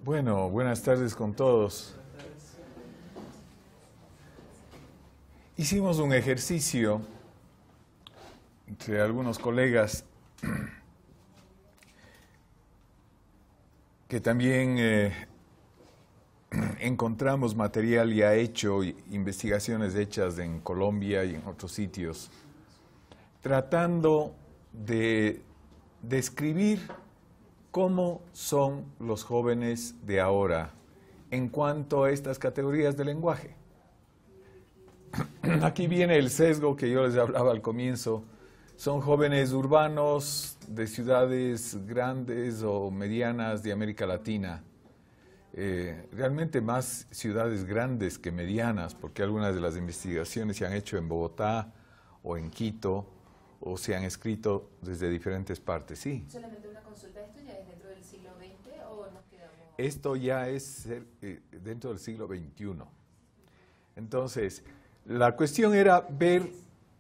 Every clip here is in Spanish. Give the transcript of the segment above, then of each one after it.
Bueno, buenas tardes con todos. Hicimos un ejercicio entre algunos colegas que también encontramos material ya hecho, investigaciones hechas en Colombia y en otros sitios, tratando de describir cómo son los jóvenes de ahora en cuanto a estas categorías de lenguaje. Aquí viene el sesgo que yo les hablaba al comienzo. Son jóvenes urbanos de ciudades grandes o medianas de América Latina. Realmente más ciudades grandes que medianas, porque algunas de las investigaciones se han hecho en Bogotá o en Quito o se han escrito desde diferentes partes. Sí. ¿Solamente una consulta? ¿Esto ya es dentro del siglo XX o nos quedamos...? Esto ya es dentro del siglo XXI. Entonces, la cuestión era ver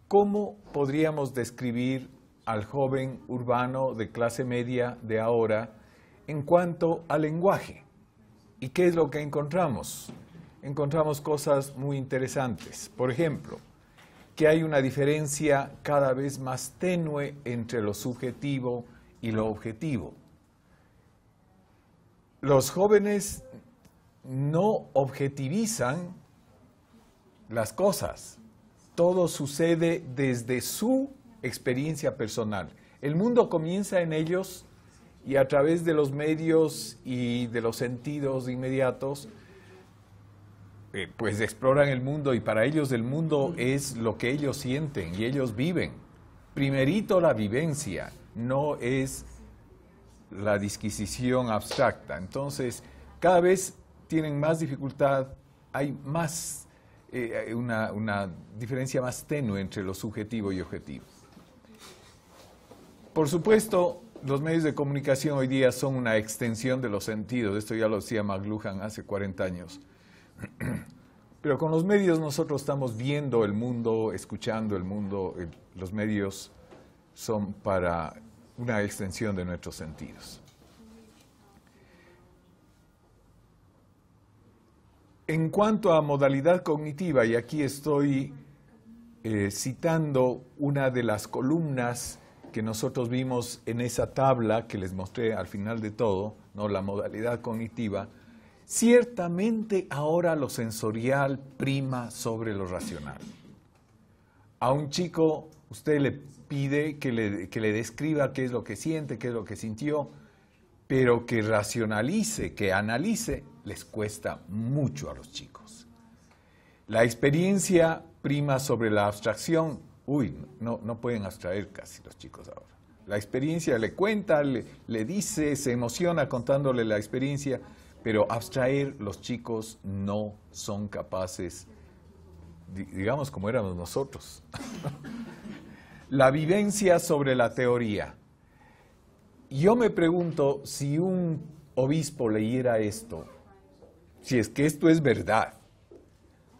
cómo podríamos describir al joven urbano de clase media de ahora en cuanto al lenguaje. ¿Y qué es lo que encontramos? Encontramos cosas muy interesantes. Por ejemplo, que hay una diferencia cada vez más tenue entre lo subjetivo y lo objetivo. Los jóvenes no objetivizan las cosas. Todo sucede desde su experiencia personal. El mundo comienza en ellos y a través de los medios y de los sentidos inmediatos, pues exploran el mundo y para ellos el mundo es lo que ellos sienten y ellos viven. Primerito la vivencia, no es la disquisición abstracta. Entonces, cada vez tienen más dificultad, hay más, una diferencia más tenue entre lo subjetivo y objetivo. Por supuesto, los medios de comunicación hoy día son una extensión de los sentidos. Esto ya lo decía McLuhan hace 40 años. Pero con los medios nosotros estamos viendo el mundo, escuchando el mundo. Los medios son para una extensión de nuestros sentidos. En cuanto a modalidad cognitiva, y aquí estoy citando una de las columnas que nosotros vimos en esa tabla que les mostré al final de todo, ¿no? La modalidad cognitiva, ciertamente ahora lo sensorial prima sobre lo racional. A un chico usted le pide que le describa qué es lo que siente, qué es lo que sintió, pero que racionalice, que analice, les cuesta mucho a los chicos. La experiencia prima sobre la abstracción. No pueden abstraer casi los chicos ahora. La experiencia le cuenta, le dice, se emociona contándole la experiencia, pero abstraer los chicos no son capaces, digamos como éramos nosotros. La vivencia sobre la teoría. Yo me pregunto si un obispo leyera esto, si es que esto es verdad,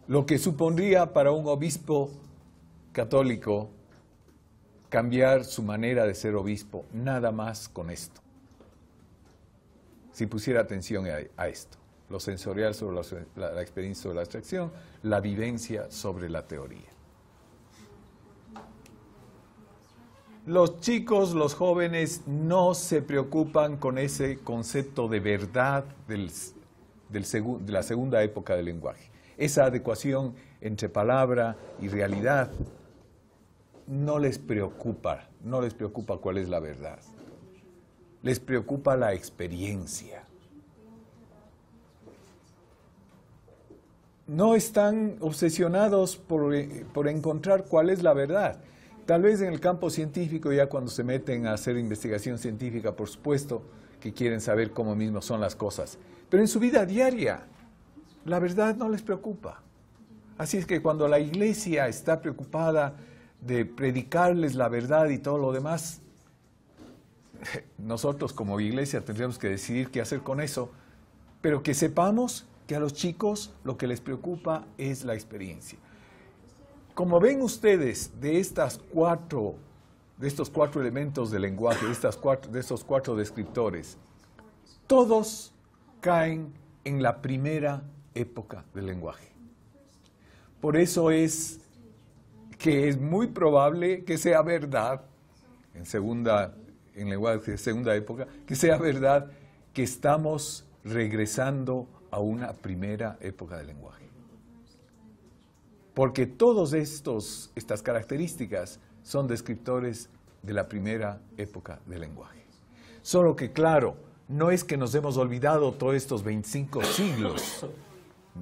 lo que supondría para un obispo católico cambiar su manera de ser obispo, nada más con esto. Si pusiera atención a esto, lo sensorial sobre la experiencia sobre la abstracción, la vivencia sobre la teoría. Los chicos, los jóvenes, no se preocupan con ese concepto de verdad de la segunda época del lenguaje. Esa adecuación entre palabra y realidad no les preocupa cuál es la verdad. Les preocupa la experiencia. No están obsesionados por encontrar cuál es la verdad. Tal vez en el campo científico, ya cuando se meten a hacer investigación científica, por supuesto que quieren saber cómo mismo son las cosas. Pero en su vida diaria, la verdad no les preocupa. Así es que cuando la iglesia está preocupada de predicarles la verdad y todo lo demás, nosotros como iglesia tendríamos que decidir qué hacer con eso, pero que sepamos que a los chicos lo que les preocupa es la experiencia. Como ven ustedes, de estos cuatro elementos del lenguaje, de estos cuatro descriptores, todos caen en la primera época del lenguaje. Por eso es que es muy probable que sea verdad, en lenguaje de segunda época, que sea verdad que estamos regresando a una primera época del lenguaje. Porque todas estas características son descriptores de la primera época del lenguaje. Solo que, claro, no es que nos hemos olvidado todos estos 25 siglos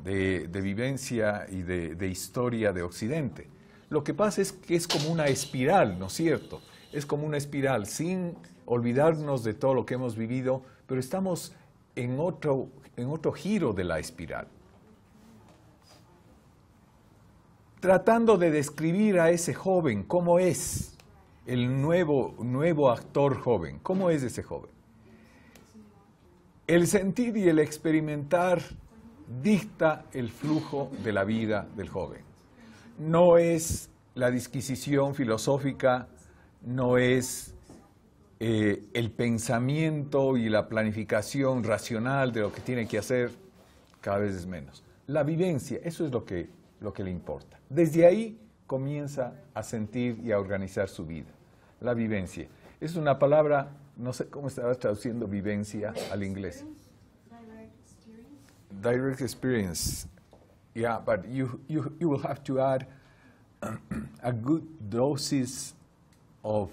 de vivencia y de historia de Occidente. Lo que pasa es que es como una espiral, ¿no es cierto? Es como una espiral, sin olvidarnos de todo lo que hemos vivido, pero estamos en otro giro de la espiral. Tratando de describir a ese joven, cómo es el nuevo actor joven, cómo es ese joven. El sentir y el experimentar dicta el flujo de la vida del joven. No es la disquisición filosófica, no es el pensamiento y la planificación racional de lo que tiene que hacer, cada vez es menos. La vivencia, eso es lo que le importa. Desde ahí comienza a sentir y a organizar su vida. La vivencia. Es una palabra, no sé cómo estarás traduciendo vivencia al inglés. Direct experience. Yeah, but you will have to add a good doses of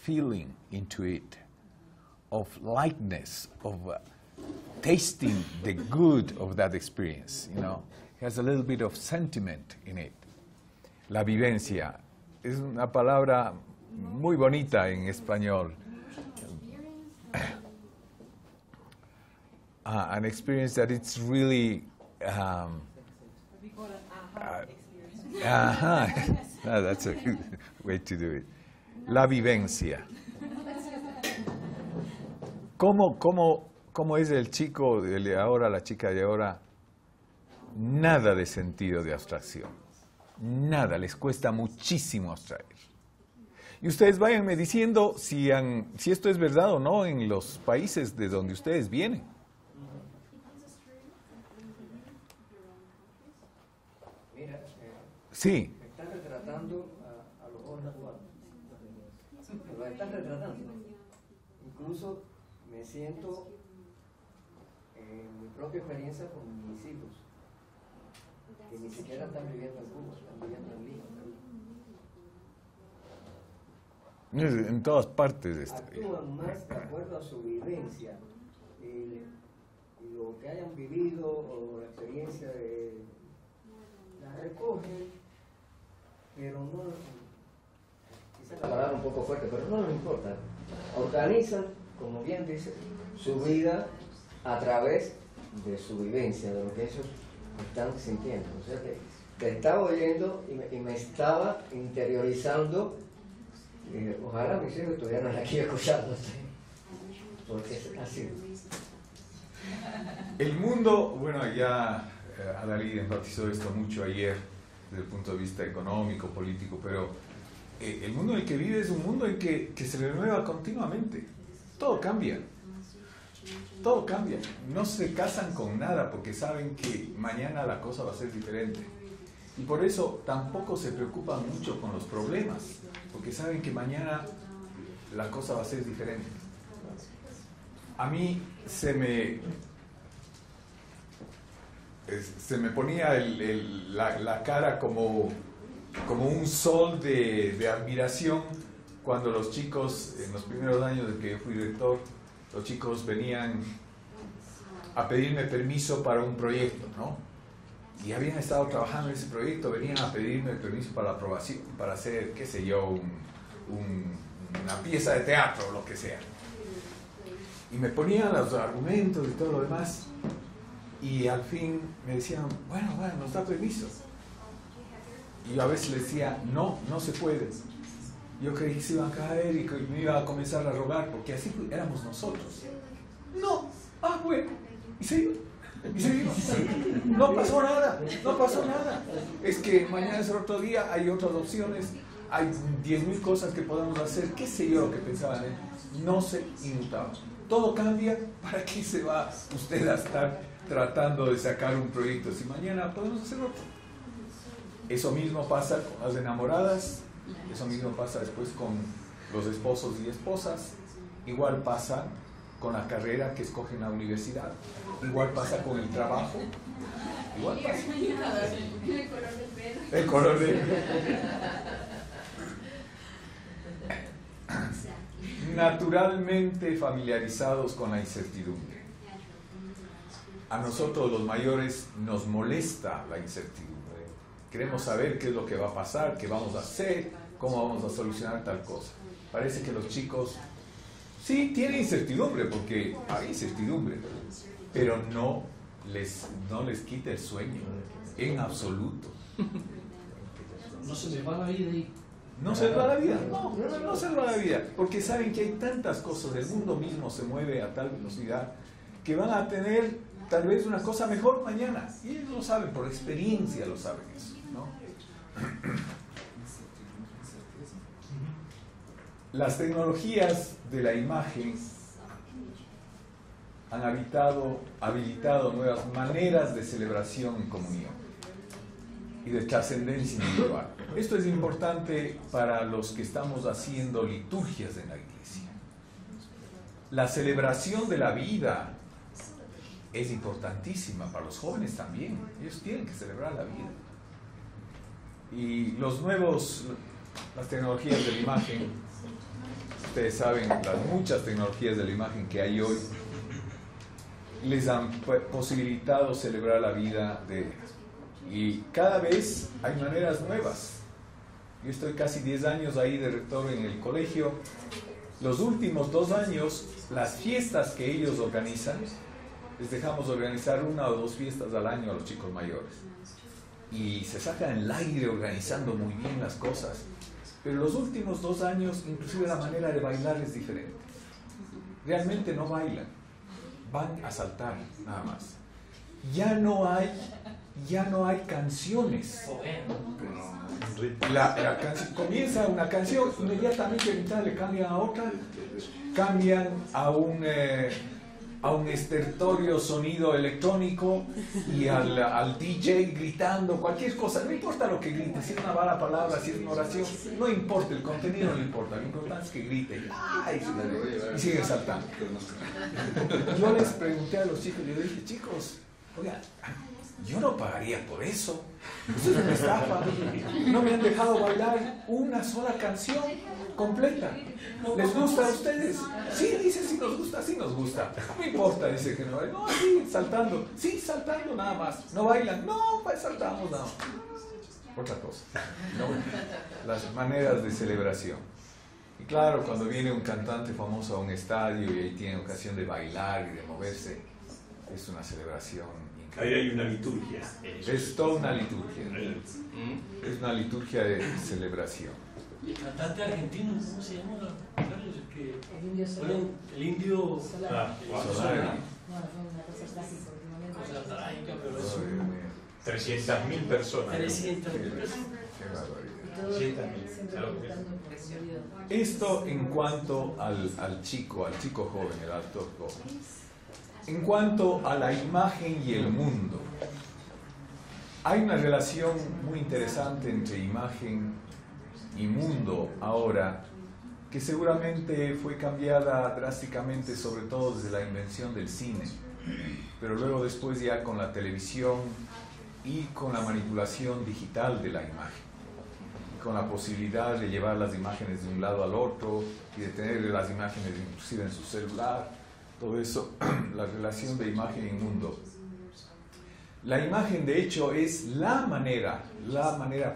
feeling into it, of likeness, of tasting the good of that experience, you know. It has a little bit of sentiment in it. La vivencia es una palabra muy bonita en español. An experience that it's really that's a good way to do it. La vivencia. ¿Cómo es el chico de ahora, la chica de ahora? Nada de sentido de abstracción. Nada, les cuesta muchísimo abstraer. Y ustedes váyanme diciendo si esto es verdad o no en los países de donde ustedes vienen. Mira, Sí. me están retratando a los jóvenes cubanos. Me lo están retratando. Incluso me siento en mi propia experiencia con mis hijos, que ni siquiera están viviendo en Cuba, están viviendo en Lima. En todas partes. Actúan más de acuerdo a su vivencia y lo que hayan vivido o la experiencia la recogen, pero no, quizás la palabra un poco fuerte, pero no les importa. Organizan, como bien dice, su vida a través de su vivencia, de lo que ellos están sintiendo. O sea que te estaba oyendo y me estaba interiorizando. Ojalá mis hijos estuvieran aquí escuchándote, porque es así. El mundo, bueno, ya Adalid enfatizó esto mucho ayer desde el punto de vista económico, político, pero el mundo en el que vive es un mundo en que se renueva continuamente. Todo cambia. Todo cambia. No se casan con nada porque saben que mañana la cosa va a ser diferente. Y por eso tampoco se preocupan mucho con los problemas, porque saben que mañana la cosa va a ser diferente. A mí se me ponía la cara como un sol de admiración cuando los chicos, en los primeros años de que yo fui rector, los chicos venían a pedirme permiso para un proyecto, ¿no? Y habían estado trabajando en ese proyecto, venían a pedirme permiso para la aprobación, para hacer, qué sé yo, una pieza de teatro o lo que sea. Y me ponían los argumentos y todo lo demás, y al fin me decían, bueno, nos da permiso. Y yo a veces les decía, no se puede. Yo creí que se iban a caer y que me iba a comenzar a rogar, porque así éramos nosotros. No, bueno, y se iba. Y seguimos. No pasó nada. Es que mañana es otro día, hay otras opciones, hay 10.000 cosas que podemos hacer, qué sé yo lo que pensaban. No se inmutaban. todo cambia, ¿para qué se va usted a estar tratando de sacar un proyecto si mañana podemos hacer otro? Eso mismo pasa con las enamoradas, eso mismo pasa después con los esposos y esposas, igual pasa con la carrera que escogen la universidad, igual pasa con el trabajo, igual pasa. El color del pelo. Naturalmente familiarizados con la incertidumbre. A nosotros los mayores nos molesta la incertidumbre. Queremos saber qué es lo que va a pasar, qué vamos a hacer, cómo vamos a solucionar tal cosa. Parece que los chicos sí tienen incertidumbre, porque hay incertidumbre, pero no les quita el sueño, en absoluto. No se les va la vida ahí. No se les va la vida, no se les va la vida, porque saben que hay tantas cosas, el mundo mismo se mueve a tal velocidad que van a tener tal vez una cosa mejor mañana, y ellos lo saben, por experiencia lo saben eso, ¿no? Las tecnologías de la imagen han habilitado nuevas maneras de celebración en comunión y de trascendencia individual. Esto es importante para los que estamos haciendo liturgias en la iglesia. La celebración de la vida es importantísima para los jóvenes también. Ellos tienen que celebrar la vida. Y las tecnologías de la imagen, ustedes saben, las muchas tecnologías de la imagen que hay hoy, les han posibilitado celebrar la vida y cada vez hay maneras nuevas. Yo estoy casi 10 años ahí de rector en el colegio. Los últimos 2 años, las fiestas que ellos organizan, les dejamos organizar 1 o 2 fiestas al año a los chicos mayores. Y se sacan el aire organizando muy bien las cosas. Pero los últimos 2 años, inclusive la manera de bailar es diferente. Realmente no bailan, van a saltar nada más. Ya no hay canciones. Comienza una canción, inmediatamente en mitad le cambian a otra, cambian a un estertorio sonido electrónico y al DJ gritando cualquier cosa. No importa lo que grite, si es una mala palabra, si es una oración, no importa, el contenido no importa, lo importante es que grite y siguen saltando. Yo les pregunté a los chicos, yo dije, chicos, oigan, yo no pagaría por eso, eso es una estafa, no me han dejado bailar una sola canción completa. ¿Les gusta a ustedes? Sí, dice, sí nos gusta. No importa, dice que no. No, sí, saltando nada más. No bailan, no, pues saltamos nada más. Otra cosa, ¿no? Las maneras de celebración. Y claro, cuando viene un cantante famoso a un estadio y ahí tiene ocasión de bailar y de moverse, es una celebración increíble. Ahí hay una liturgia. Es toda una liturgia. Es una liturgia de celebración. El cantante argentino, ¿cómo se llama? El indio Solari. El indio Solari. No, fue una cosa trágica últimamente. Cosa trágica, pero es Oh, 300.000 personas. 300.000 personas. Qué barbaridad. Y todo siempre preguntando por su vida. Esto en cuanto al chico joven, el actor joven. En cuanto a la imagen y el mundo, hay una relación muy interesante entre imagen y mundo ahora, que seguramente fue cambiada drásticamente, sobre todo desde la invención del cine, pero luego después ya con la televisión y con la manipulación digital de la imagen, con la posibilidad de llevar las imágenes de un lado al otro y de tener las imágenes inclusive en su celular, todo eso, la relación de imagen y mundo. La imagen, de hecho, es la manera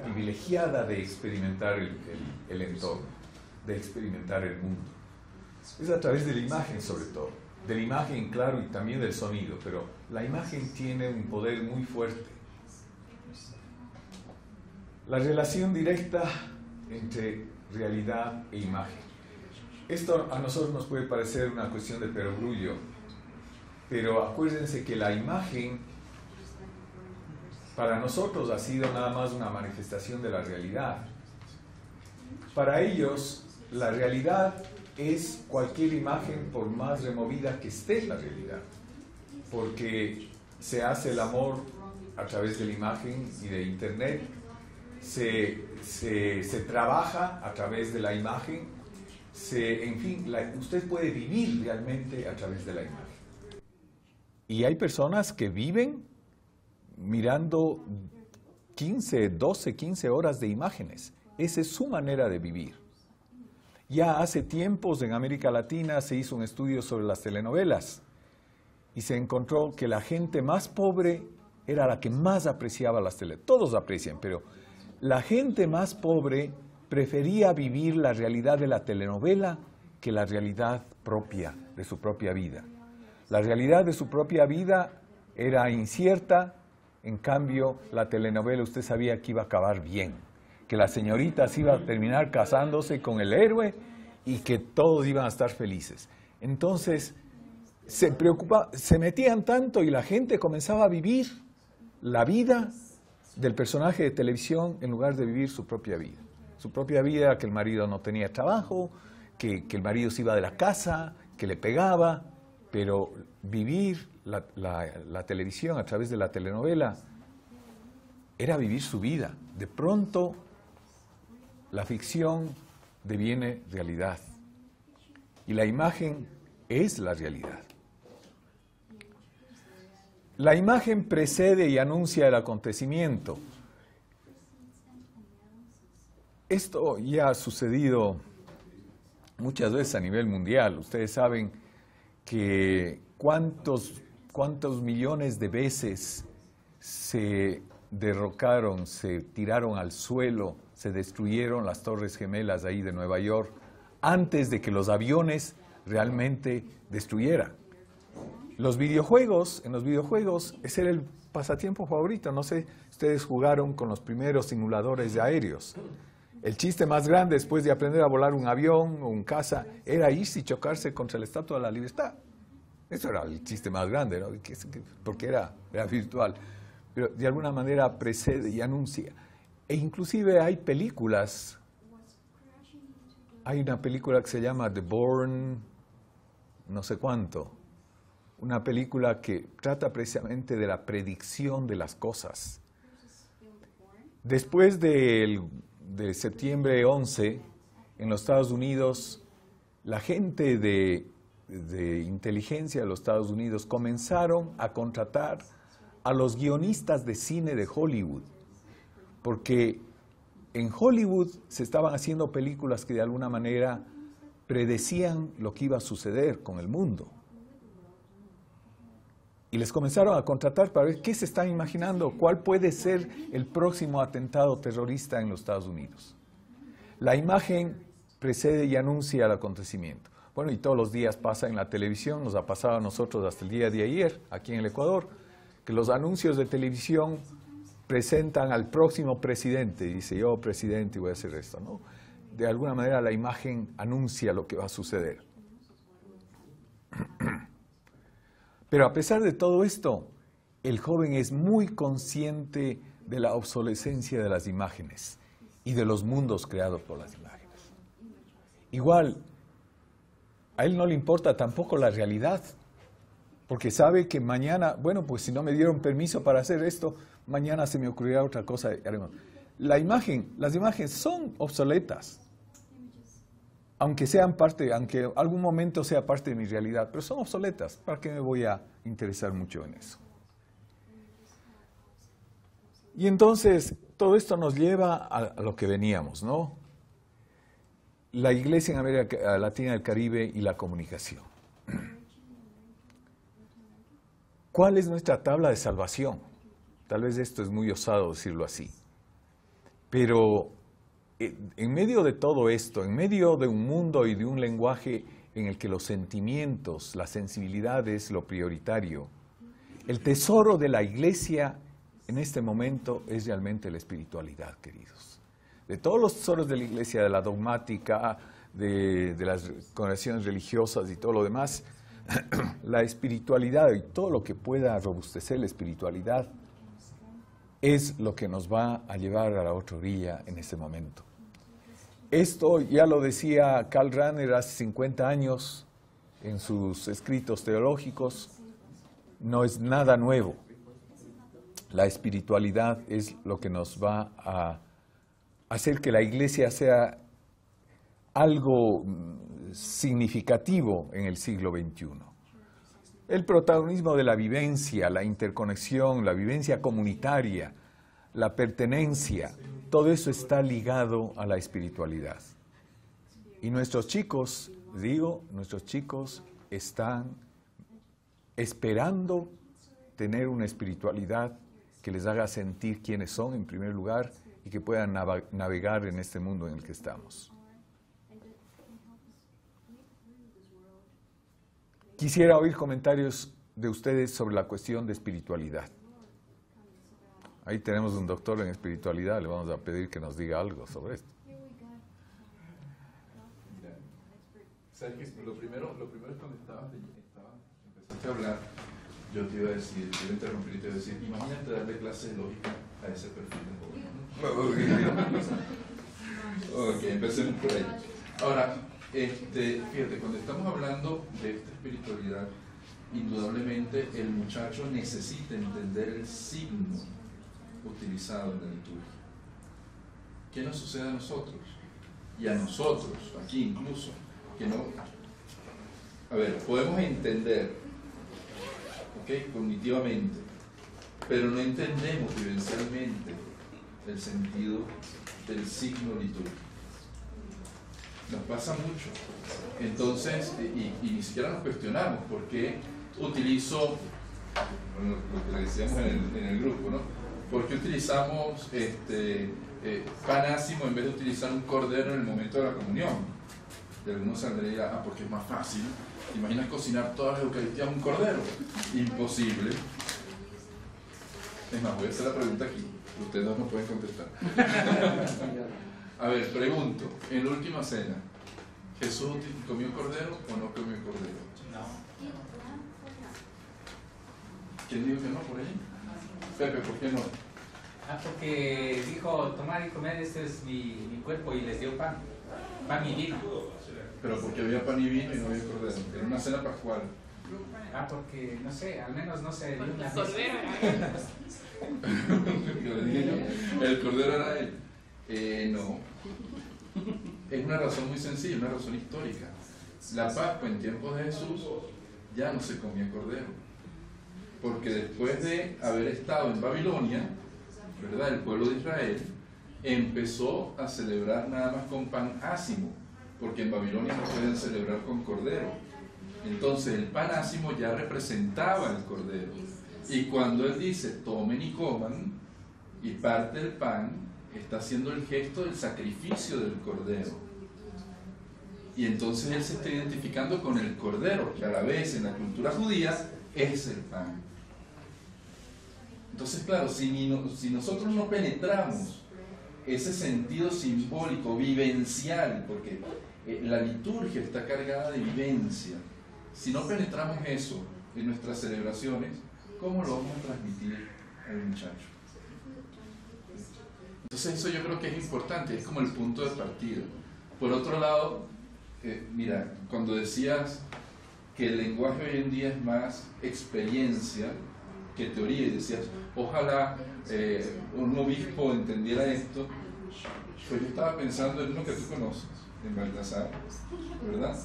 privilegiada de experimentar el entorno, de experimentar el mundo. Es a través de la imagen, sobre todo. De la imagen, claro, y también del sonido, pero la imagen tiene un poder muy fuerte. La relación directa entre realidad e imagen. Esto a nosotros nos puede parecer una cuestión de perogrullo, pero acuérdense que la imagen para nosotros ha sido nada más una manifestación de la realidad. Para ellos, la realidad es cualquier imagen por más removida que esté la realidad, porque se hace el amor a través de la imagen y de internet, se trabaja a través de la imagen, en fin, usted puede vivir realmente a través de la imagen. Y hay personas que viven mirando 12, 15 horas de imágenes. Esa es su manera de vivir. Ya hace tiempos en América Latina se hizo un estudio sobre las telenovelas y se encontró que la gente más pobre era la que más apreciaba las telenovelas. Todos aprecian, pero la gente más pobre prefería vivir la realidad de la telenovela que la realidad propia de su propia vida. La realidad de su propia vida era incierta, en cambio la telenovela usted sabía que iba a acabar bien, que la señorita se iba a terminar casándose con el héroe y que todos iban a estar felices. Entonces se metían tanto y la gente comenzaba a vivir la vida del personaje de televisión en lugar de vivir su propia vida. Su propia vida, que el marido no tenía trabajo, que el marido se iba de la casa, que le pegaba, pero vivir la televisión a través de la telenovela era vivir su vida. De pronto, la ficción deviene realidad y la imagen es la realidad. La imagen precede y anuncia el acontecimiento. Esto ya ha sucedido muchas veces a nivel mundial. Ustedes saben que cuántos millones de veces se derrocaron, se tiraron al suelo, se destruyeron las Torres Gemelas ahí de Nueva York antes de que los aviones realmente destruyeran. En los videojuegos, ese era el pasatiempo favorito. No sé, ustedes jugaron con los primeros simuladores de aéreos. El chiste más grande después de aprender a volar un avión o un caza era irse y chocarse contra la Estatua de la Libertad. Eso era el chiste más grande, ¿no? Porque era virtual. Pero de alguna manera precede y anuncia. E inclusive hay películas. Hay una película que se llama The Bourne, no sé cuánto. Una película que trata precisamente de la predicción de las cosas. Después de septiembre 11, en los Estados Unidos, la gente de inteligencia de los Estados Unidos comenzaron a contratar a los guionistas de cine de Hollywood, porque en Hollywood se estaban haciendo películas que de alguna manera predecían lo que iba a suceder con el mundo. Y les comenzaron a contratar para ver qué se están imaginando, cuál puede ser el próximo atentado terrorista en los Estados Unidos. La imagen precede y anuncia el acontecimiento. Bueno, y todos los días pasa en la televisión, nos ha pasado a nosotros hasta el día de ayer, aquí en el Ecuador, que los anuncios de televisión presentan al próximo presidente, y dice, yo presidente voy a hacer esto, ¿no? De alguna manera la imagen anuncia lo que va a suceder. Pero a pesar de todo esto, el joven es muy consciente de la obsolescencia de las imágenes y de los mundos creados por las imágenes. Igual, a él no le importa tampoco la realidad, porque sabe que mañana, bueno, pues si no me dieron permiso para hacer esto, mañana se me ocurrirá otra cosa. Las imágenes son obsoletas, aunque algún momento sea parte de mi realidad, pero son obsoletas. ¿Para qué me voy a interesar mucho en eso? Y entonces, todo esto nos lleva a lo que veníamos, ¿no? La Iglesia en América Latina y el Caribe y la comunicación. ¿Cuál es nuestra tabla de salvación? Tal vez esto es muy osado decirlo así, pero en medio de todo esto, en medio de un mundo y de un lenguaje en el que los sentimientos, la sensibilidad es lo prioritario, el tesoro de la Iglesia en este momento es realmente la espiritualidad, queridos. De todos los tesoros de la Iglesia, de la dogmática, de las congregaciones religiosas y todo lo demás, la espiritualidad y todo lo que pueda robustecer la espiritualidad es lo que nos va a llevar a la otra orilla en este momento. Esto ya lo decía Karl Rahner hace 50 años en sus escritos teológicos, no es nada nuevo. La espiritualidad es lo que nos va a hacer que la Iglesia sea algo significativo en el siglo XXI. El protagonismo de la vivencia, la interconexión, la vivencia comunitaria, la pertenencia, todo eso está ligado a la espiritualidad. Y nuestros chicos, nuestros chicos están esperando tener una espiritualidad que les haga sentir quiénes son en primer lugar y que puedan navegar en este mundo en el que estamos. Quisiera oír comentarios de ustedes sobre la cuestión de espiritualidad. Ahí tenemos un doctor en espiritualidad, le vamos a pedir que nos diga algo sobre esto. ¿Sabes qué? Lo primero es cuando empezaste a hablar, yo te iba a decir, te iba a interrumpir y te iba a decir, imagínate darle clases de lógica a ese perfil de joven. Ok, empecemos por ahí. Ahora, fíjate, cuando estamos hablando de esta espiritualidad, indudablemente el muchacho necesita entender el signo utilizado en la liturgia. ¿Qué nos sucede a nosotros? Y a nosotros, aquí incluso, que no... A ver, podemos entender, ¿ok?, cognitivamente, pero no entendemos vivencialmente el sentido del signo litúrgico. Nos pasa mucho. Entonces, y ni siquiera nos cuestionamos por qué utilizo, bueno, lo que decíamos en el grupo, ¿no? ¿Por qué utilizamos pan ácimo en vez de utilizar un cordero en el momento de la comunión? De algunos saldría, porque es más fácil. ¿Te imaginas cocinar todas las eucaristías un cordero? Imposible. Es más, voy a hacer la pregunta aquí. Ustedes dos no pueden contestar. A ver, pregunto, en la última cena, ¿Jesús comió cordero o no comió cordero? No. ¿Quién dijo que no por ahí? Pepe, ¿por qué no? Porque dijo, tomar y comer, este es mi cuerpo, y les dio pan y vino. Pero porque había pan y vino y no había cordero. Era una cena pascual. Porque, no sé, al menos no se dio una mesa. El cordero era él. No. Es una razón muy sencilla, una razón histórica. La Pascua en tiempos de Jesús ya no se comía cordero. Porque después de haber estado en Babilonia, ¿verdad?, el pueblo de Israel empezó a celebrar nada más con pan ácimo, porque en Babilonia no pueden celebrar con cordero. Entonces el pan ácimo ya representaba el cordero. Y cuando él dice, tomen y coman, y parte el pan, está haciendo el gesto del sacrificio del cordero. Y entonces él se está identificando con el cordero, que a la vez en la cultura judía es el pan. Entonces, claro, si nosotros no penetramos ese sentido simbólico, vivencial, porque la liturgia está cargada de vivencia, si no penetramos eso en nuestras celebraciones, ¿cómo lo vamos a transmitir al muchacho? Entonces eso yo creo que es importante, es como el punto de partida. Por otro lado, mira, cuando decías que el lenguaje hoy en día es más experiencia que teoría, y decías, ojalá un obispo entendiera esto, pues yo estaba pensando en uno que tú conoces, en Baltasar, ¿verdad?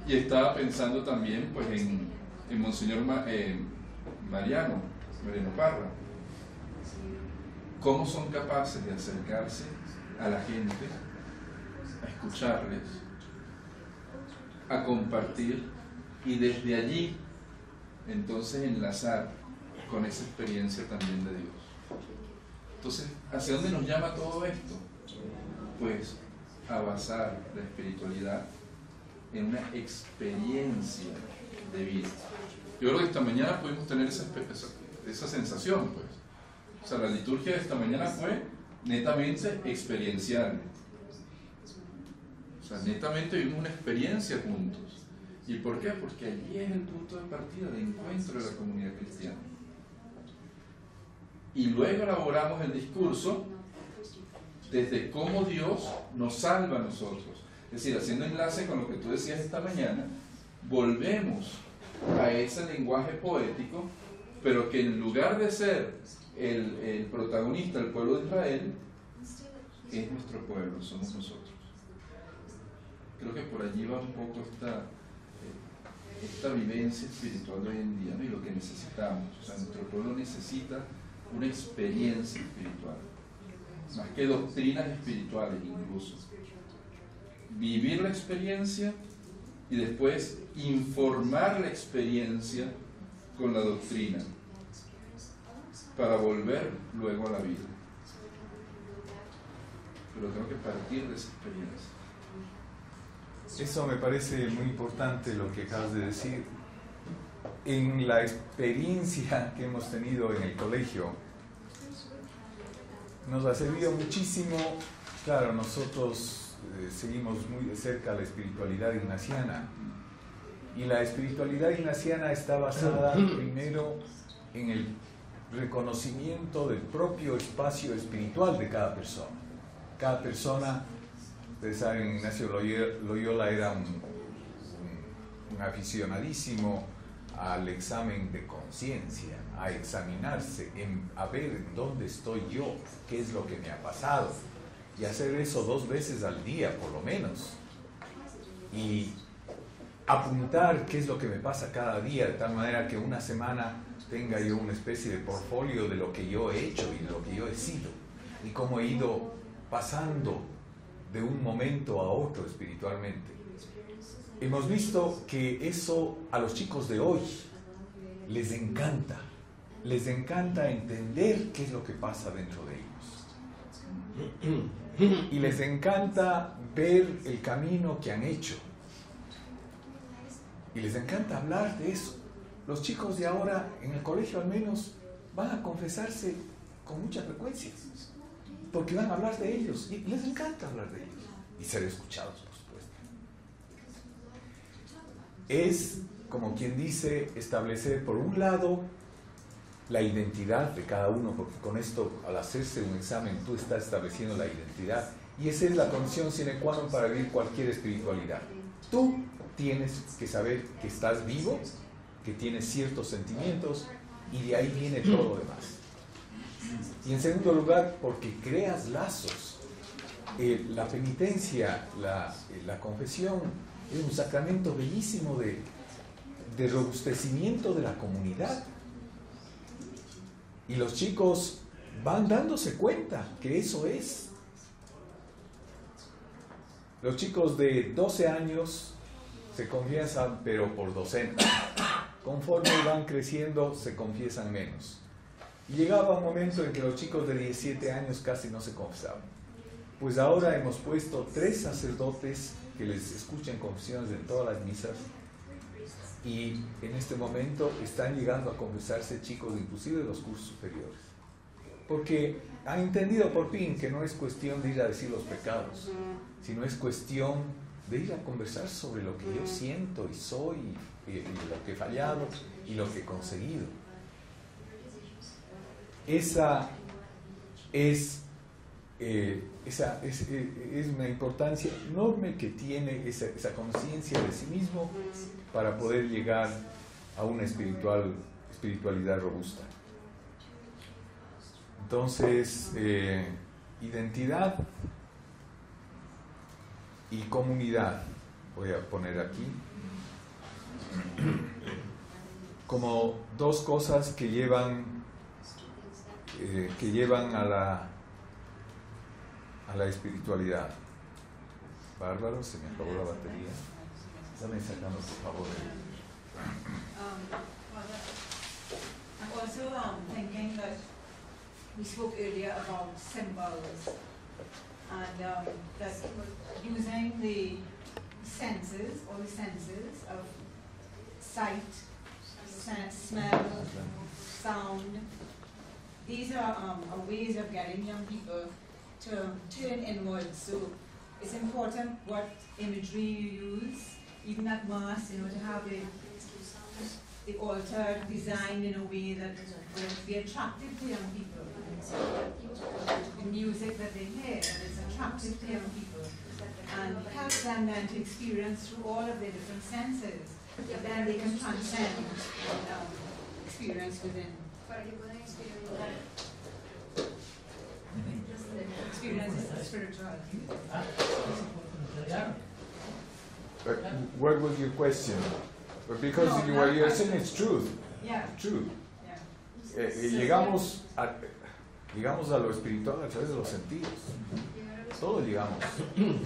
Y estaba pensando también pues en Monseñor Mariano Parra. ¿Cómo son capaces de acercarse a la gente, a escucharles, a compartir, y desde allí entonces enlazar con esa experiencia también de Dios? Entonces, ¿hacia dónde nos llama todo esto? Pues a basar la espiritualidad en una experiencia de vida. Yo creo que esta mañana pudimos tener esa sensación, pues. O sea, la liturgia de esta mañana fue netamente experiencial. O sea, netamente vivimos una experiencia juntos. ¿Y por qué? Porque allí es el punto de partida, de encuentro de la comunidad cristiana. Y luego elaboramos el discurso desde cómo Dios nos salva a nosotros. Es decir, haciendo enlace con lo que tú decías esta mañana, volvemos a ese lenguaje poético, pero que en lugar de ser el protagonista, el pueblo de Israel, es nuestro pueblo, somos nosotros. Creo que por allí va un poco esta vivencia espiritual de hoy en día, ¿no? Y lo que necesitamos. O sea, nuestro pueblo necesita una experiencia espiritual, más que doctrinas espirituales incluso. Vivir la experiencia y después informar la experiencia con la doctrina para volver luego a la vida. Pero tengo que partir de esa experiencia. Eso me parece muy importante lo que acabas de decir. En la experiencia que hemos tenido en el colegio, nos ha servido muchísimo. Claro, nosotros seguimos muy de cerca la espiritualidad ignaciana, y la espiritualidad ignaciana está basada primero en el reconocimiento del propio espacio espiritual de cada persona. Cada persona, ustedes saben, Ignacio Loyola era un aficionadísimo al examen de conciencia, a examinarse, a ver en dónde estoy yo, qué es lo que me ha pasado, y hacer eso 2 veces al día por lo menos, y apuntar qué es lo que me pasa cada día, de tal manera que una semana tenga yo una especie de portfolio de lo que yo he hecho y de lo que yo he sido, y cómo he ido pasando de un momento a otro espiritualmente. Hemos visto que eso a los chicos de hoy les encanta entender qué es lo que pasa dentro de ellos, y les encanta ver el camino que han hecho, y les encanta hablar de eso. Los chicos de ahora, en el colegio al menos, van a confesarse con mucha frecuencia, porque van a hablar de ellos, y les encanta hablar de ellos y ser escuchados, por supuesto. Es, como quien dice, establecer por un lado la identidad de cada uno, porque con esto, al hacerse un examen, tú estás estableciendo la identidad, y esa es la condición sine qua non para vivir cualquier espiritualidad. Tú tienes que saber que estás vivo, que tienes ciertos sentimientos, y de ahí viene todo lo demás. Y en segundo lugar, porque creas lazos. La penitencia, la confesión, es un sacramento bellísimo de robustecimiento de la comunidad. Y los chicos van dándose cuenta que eso es. Los chicos de 12 años se confiesan, pero por docenas. Conforme van creciendo, se confiesan menos. Y llegaba un momento en que los chicos de 17 años casi no se confesaban. Pues ahora hemos puesto 3 sacerdotes que les escuchan confesiones en todas las misas, y en este momento están llegando a confesarse chicos inclusive de los cursos superiores, porque han entendido por fin que no es cuestión de ir a decir los pecados, sino es cuestión de ir a conversar sobre lo que yo siento y soy, y lo que he fallado y lo que he conseguido. Esa es una importancia enorme que tiene esa conciencia de sí mismo para poder llegar a una espiritualidad robusta. Entonces, identidad y comunidad, voy a poner aquí, como 2 cosas que llevan a la espiritualidad. Bárbaro, se me acabó la batería. Dame sacando, por favor. I'm also thinking that we spoke earlier about symbols, and that using the senses, all the senses of sight, smell, sound, these are ways of getting young people to turn inwards. So it's important what imagery you use, even at Mass, to have the altar designed in a way that will be attractive to young people. The music that they hear, that is attractive to young people, and help them then to experience through all of their different senses, but then they can transcend experience within. Para que puedan experimentar. Experience the spirituality. But what was your question? But because No, what that you're question. saying is truth. Yeah. True. Yeah. Llegamos a lo espiritual a través de los sentidos. Todos llegamos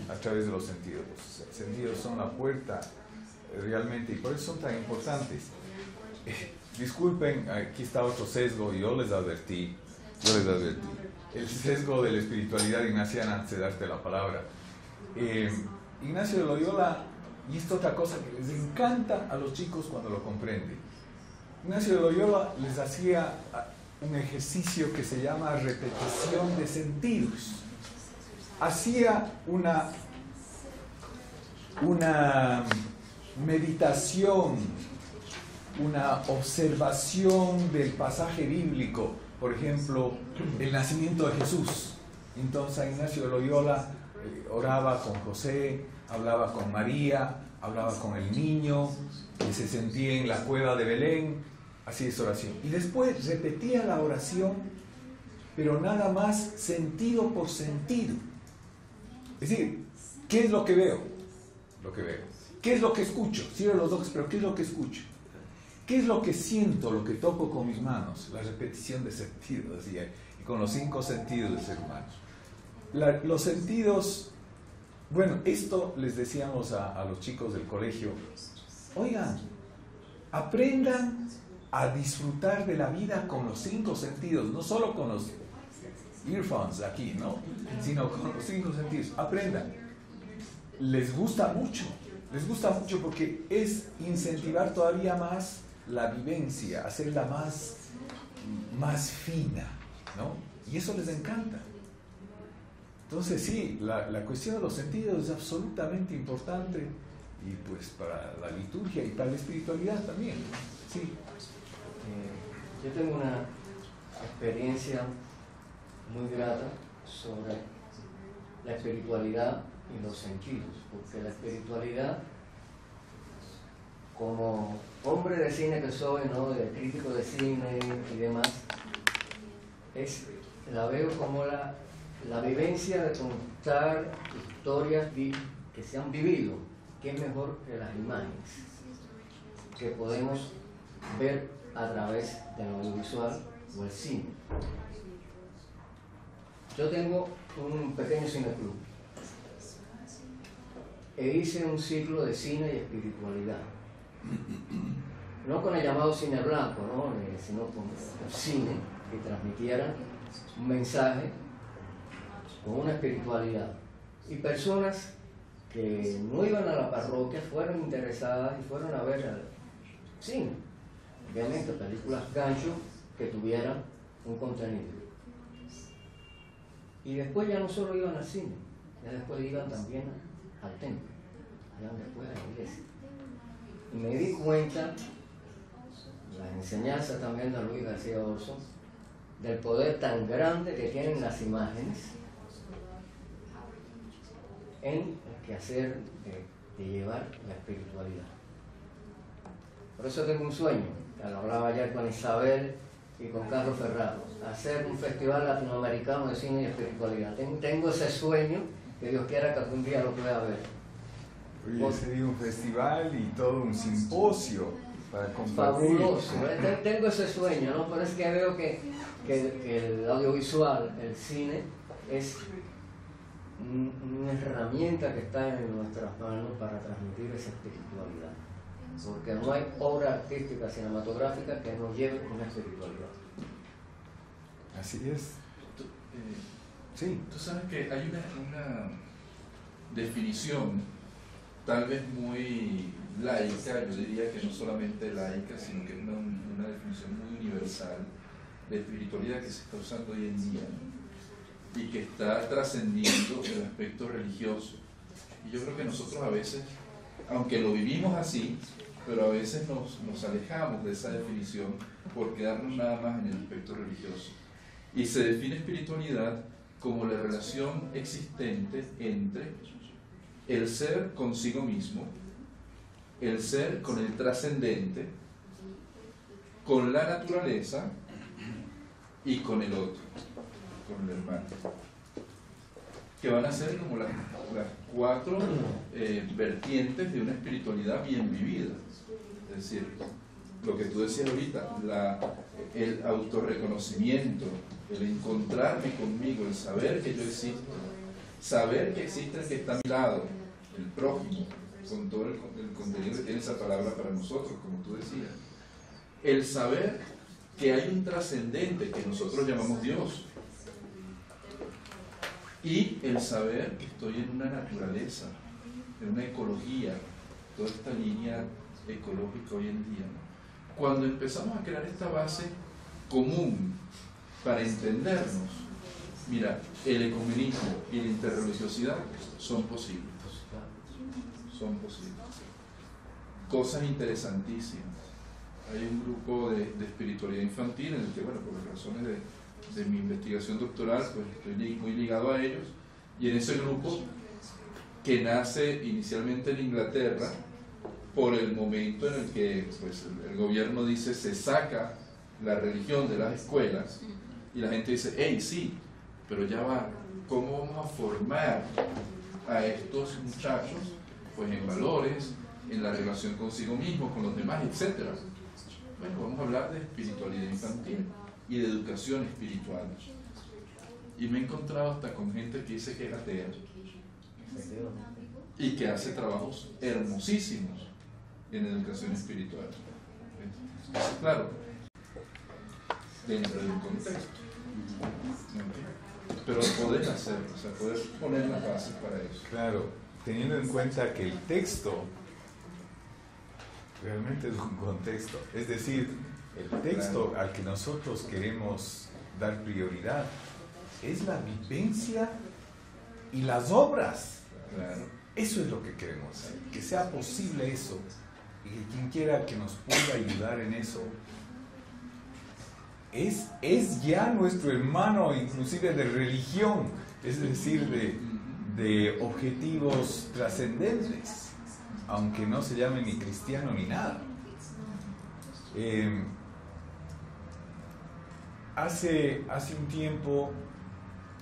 a través de los sentidos. Los sentidos son la puerta realmente, y por eso son tan importantes. Disculpen, aquí está otro sesgo, y yo les advertí. El sesgo de la espiritualidad ignaciana, antes de darte la palabra. Ignacio de Loyola, y esto es otra cosa que les encanta a los chicos cuando lo comprenden. Ignacio de Loyola les hacía un ejercicio que se llama repetición de sentidos. Hacía una meditación, una observación del pasaje bíblico, por ejemplo, el nacimiento de Jesús. Entonces Ignacio de Loyola oraba con José, hablaba con María, hablaba con el niño que se sentía en la cueva de Belén, así es oración. Y después repetía la oración, pero nada más sentido por sentido. Es decir, ¿qué es lo que veo? Lo que veo. ¿Qué es lo que escucho? Cierro los ojos, pero ¿qué es lo que escucho? ¿Qué es lo que siento, lo que toco con mis manos? La repetición de sentidos, y con los 5 sentidos del ser humano. Los sentidos, bueno, esto les decíamos a los chicos del colegio, oigan, aprendan a disfrutar de la vida con los 5 sentidos, no solo con los earphones aquí, ¿no? Sino con los 5 sentidos. Aprendan. Les gusta mucho porque es incentivar todavía más la vivencia, hacerla más fina, ¿no? Y eso les encanta. Entonces sí, la cuestión de los sentidos es absolutamente importante, y pues para la liturgia y para la espiritualidad también. Sí. Yo tengo una experiencia muy grata sobre la espiritualidad y los sentidos, porque la espiritualidad, como hombre de cine que soy, ¿no?, de crítico de cine y demás, la veo como la vivencia de contar historias que se han vivido, que es mejor que las imágenes que podemos ver a través del audiovisual o el cine. Yo tengo un pequeño cineclub e hice un ciclo de cine y espiritualidad, no con el llamado cine blanco, ¿no?, sino con el cine que transmitiera un mensaje con una espiritualidad, y personas que no iban a la parroquia fueron interesadas y fueron a ver el cine, obviamente películas gancho que tuvieran un contenido. Y después ya no solo iban al cine, ya después iban también al templo, iban después a la iglesia. Y me di cuenta, las enseñanzas también de Luis García Orso, del poder tan grande que tienen las imágenes en el quehacer de llevar la espiritualidad. Por eso tengo un sueño, que lo hablaba ayer con Isabel y con Carlos Ferraro, hacer un festival latinoamericano de cine y espiritualidad. Tengo ese sueño, que Dios quiera que algún día lo pueda ver. Oye, sería un festival y todo un simposio para compartir. Fabuloso, tengo ese sueño, ¿no? Pero es que veo que el audiovisual, el cine, es una herramienta que está en nuestras manos para transmitir esa espiritualidad, porque no hay obra artística cinematográfica que nos lleve a una espiritualidad. Así es. Sí. Tú sabes que hay una definición, tal vez muy laica, yo diría que no solamente laica, sino que es una definición muy universal de espiritualidad que se está usando hoy en día, ¿no?, y que está trascendiendo el aspecto religioso. Y yo creo que nosotros a veces, aunque lo vivimos así, pero a veces nos alejamos de esa definición por quedarnos nada más en el aspecto religioso. Y se define espiritualidad como la relación existente entre el ser consigo mismo, el ser con el trascendente, con la naturaleza y con el otro, con el hermano, que van a ser como las cuatro vertientes de una espiritualidad bien vivida. Es decir, lo que tú decías ahorita, el autorreconocimiento, el encontrarme conmigo, el saber que yo existo, saber que existe el que está a mi lado, el prójimo, con todo el contenido que tiene esa palabra para nosotros, como tú decías. El saber que hay un trascendente que nosotros llamamos Dios. Y el saber que estoy en una naturaleza, en una ecología, toda esta línea ecológica hoy en día, ¿no? Cuando empezamos a crear esta base común para entendernos, mira, el ecumenismo y la interreligiosidad son posibles. Son posibles. Cosas interesantísimas. Hay un grupo de espiritualidad infantil en el que, bueno, por las razones de mi investigación doctoral, pues estoy muy ligado a ellos, y en ese grupo, que nace inicialmente en Inglaterra, por el momento en el que pues, el gobierno dice se saca la religión de las escuelas, y la gente dice, hey, sí, pero ya va, ¿cómo vamos a formar a estos muchachos pues en valores, en la relación consigo mismo, con los demás, etcétera? Bueno, vamos a hablar de espiritualidad infantil y de educación espiritual. Y me he encontrado hasta con gente que dice que es atea y que hace trabajos hermosísimos en educación espiritual. Entonces, claro, dentro de un contexto. Pero poder hacerlo, o sea, poder poner las bases para eso. Claro, teniendo en cuenta que el texto realmente es un contexto, es decir, el texto al que nosotros queremos dar prioridad es la vivencia y las obras. Claro. Eso es lo que queremos hacer, que sea posible eso, y que quien quiera que nos pueda ayudar en eso es ya nuestro hermano, inclusive de religión, es decir, de objetivos trascendentes, aunque no se llame ni cristiano ni nada. Hace un tiempo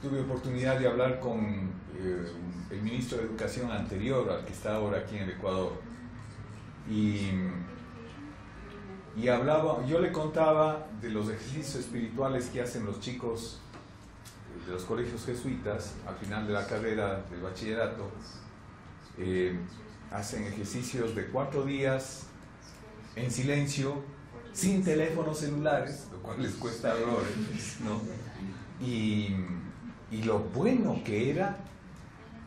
tuve oportunidad de hablar con el ministro de Educación anterior al que está ahora aquí en el Ecuador, y hablaba, yo le contaba de los ejercicios espirituales que hacen los chicos de los colegios jesuitas al final de la carrera del bachillerato. Hacen ejercicios de 4 días en silencio, sin teléfonos celulares, lo cual les cuesta horrores, ¿no? Y lo bueno que era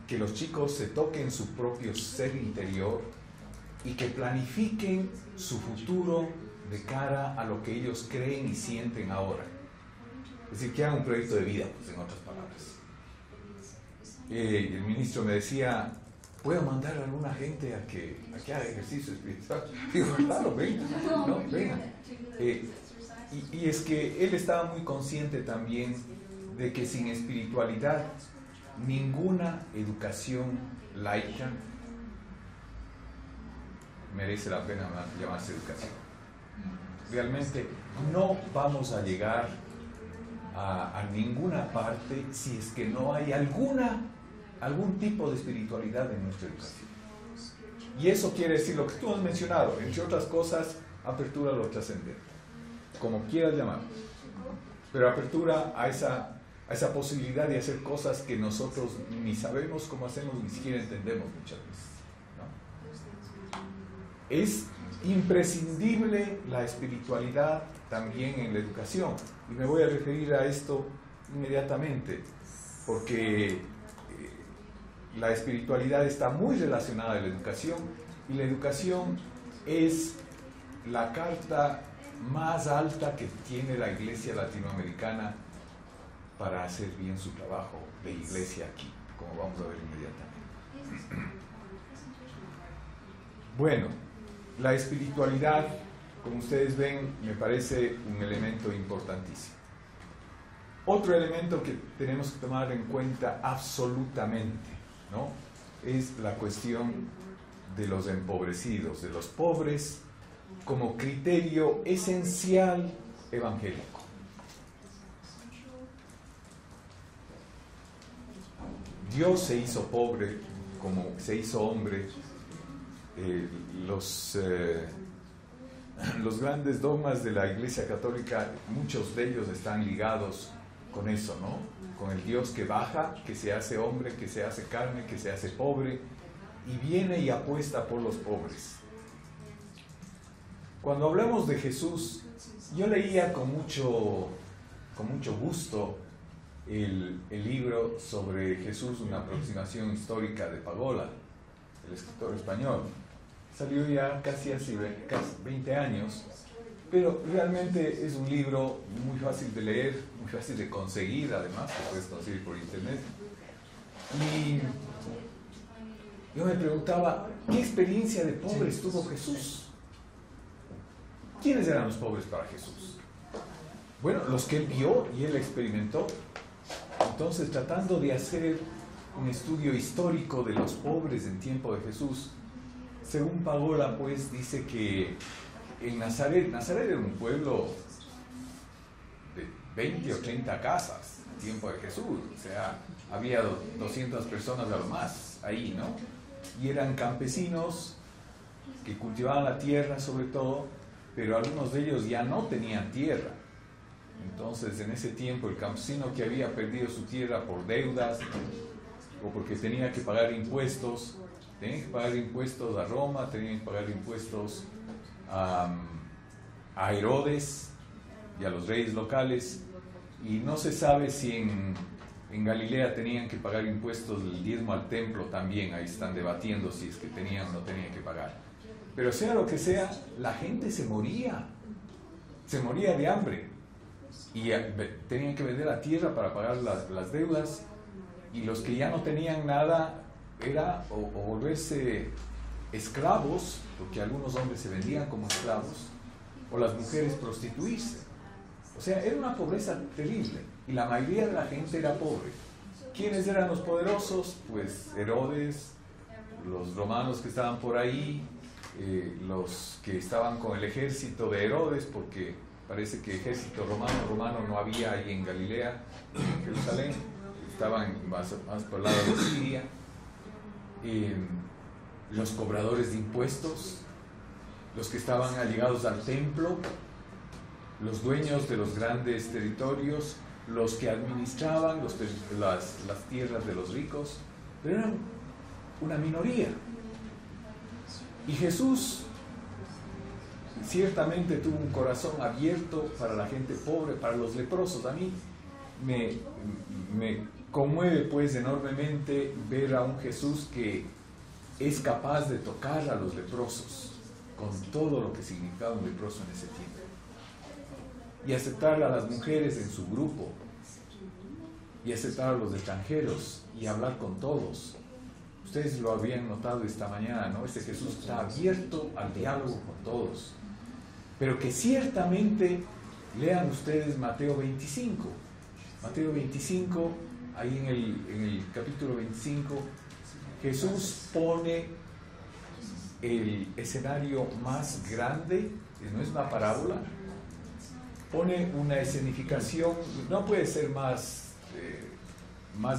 que los chicos se toquen su propio ser interior y que planifiquen su futuro de cara a lo que ellos creen y sienten ahora. Es decir, que hagan un proyecto de vida, pues, en otras palabras. El ministro me decía, ¿puedo mandar a alguna gente a que haga ejercicio espiritual? Digo, claro, venga, ¿no? Venga. Y es que él estaba muy consciente también de que sin espiritualidad ninguna educación laica merece la pena llamarse educación. Realmente no vamos a llegar a ninguna parte si es que no hay algún tipo de espiritualidad en nuestra educación. Y eso quiere decir lo que tú has mencionado, entre otras cosas, apertura a lo trascendente, como quieras llamarlo, pero apertura a esa posibilidad de hacer cosas que nosotros ni sabemos cómo hacemos, ni siquiera entendemos muchas veces, ¿no? Es imprescindible la espiritualidad también en la educación, y me voy a referir a esto inmediatamente, porque la espiritualidad está muy relacionada a la educación, y la educación es la carta más alta que tiene la Iglesia latinoamericana para hacer bien su trabajo de iglesia aquí, como vamos a ver inmediatamente. Bueno, la espiritualidad, como ustedes ven, me parece un elemento importantísimo. Otro elemento que tenemos que tomar en cuenta absolutamente, ¿no?, es la cuestión de los empobrecidos, de los pobres, como criterio esencial evangélico. Dios se hizo pobre como se hizo hombre. Los grandes dogmas de la Iglesia Católica, muchos de ellos están ligados con eso, ¿no? Con el Dios que baja, que se hace hombre, que se hace carne, que se hace pobre y viene y apuesta por los pobres. Cuando hablamos de Jesús, yo leía con mucho gusto el libro sobre Jesús, una aproximación histórica de Pagola, el escritor español. Salió ya casi 20 años, pero realmente es un libro muy fácil de leer, muy fácil de conseguir, además, que puedes conseguir por internet. Y yo me preguntaba, ¿qué experiencia de pobres tuvo Jesús? ¿Quiénes eran los pobres para Jesús? Bueno, los que él vio y él experimentó. Entonces, tratando de hacer un estudio histórico de los pobres en tiempo de Jesús, según Pagola, pues, dice que en Nazaret era un pueblo de 20 o 30 casas en tiempo de Jesús, o sea, había 200 personas a lo más ahí, ¿no? Y eran campesinos que cultivaban la tierra sobre todo, pero algunos de ellos ya no tenían tierra. Entonces, en ese tiempo, el campesino que había perdido su tierra por deudas o porque tenía que pagar impuestos, tenían que pagar impuestos a Roma, tenían que pagar impuestos a Herodes y a los reyes locales, y no se sabe si en Galilea tenían que pagar impuestos del diezmo al templo también. Ahí están debatiendo si es que tenían o no tenían que pagar. Pero sea lo que sea, la gente se moría de hambre, y tenían que vender la tierra para pagar las deudas, y los que ya no tenían nada era o volverse esclavos, porque algunos hombres se vendían como esclavos, o las mujeres prostituirse. O sea, era una pobreza terrible, y la mayoría de la gente era pobre. ¿Quiénes eran los poderosos? Pues Herodes, los romanos que estaban por ahí, los que estaban con el ejército de Herodes, porque parece que ejército romano no había ahí en Galilea, en Jerusalén, estaban más por el lado de Siria. Los cobradores de impuestos, los que estaban allegados al templo, los dueños de los grandes territorios, los que administraban las tierras de los ricos, pero eran una minoría. Y Jesús ciertamente tuvo un corazón abierto para la gente pobre, para los leprosos. A mí me conmueve pues enormemente ver a un Jesús que es capaz de tocar a los leprosos, con todo lo que significaba un leproso en ese tiempo, y aceptar a las mujeres en su grupo, y aceptar a los extranjeros, y hablar con todos. Ustedes lo habían notado esta mañana, ¿no? Este Jesús está abierto al diálogo con todos. Pero que ciertamente, lean ustedes Mateo 25. Mateo 25, ahí en el capítulo 25, Jesús pone el escenario más grande, no es una parábola, pone una escenificación, no puede ser más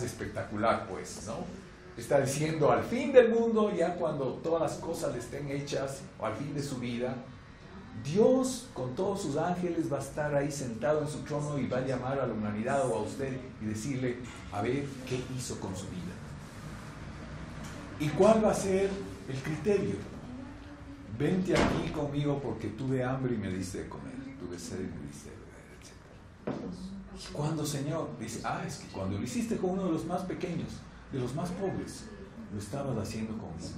espectacular, pues, ¿no? Está diciendo, al fin del mundo, ya cuando todas las cosas estén hechas, o al fin de su vida, Dios con todos sus ángeles va a estar ahí sentado en su trono y va a llamar a la humanidad o a usted y decirle, a ver qué hizo con su vida. ¿Y cuál va a ser el criterio? Vente aquí conmigo porque tuve hambre y me diste de comer, tuve sed y me diste de beber, etc. ¿Y cuándo, Señor? Dice, es que cuando lo hiciste con uno de los más pequeños, de los más pobres, lo estabas haciendo conmigo.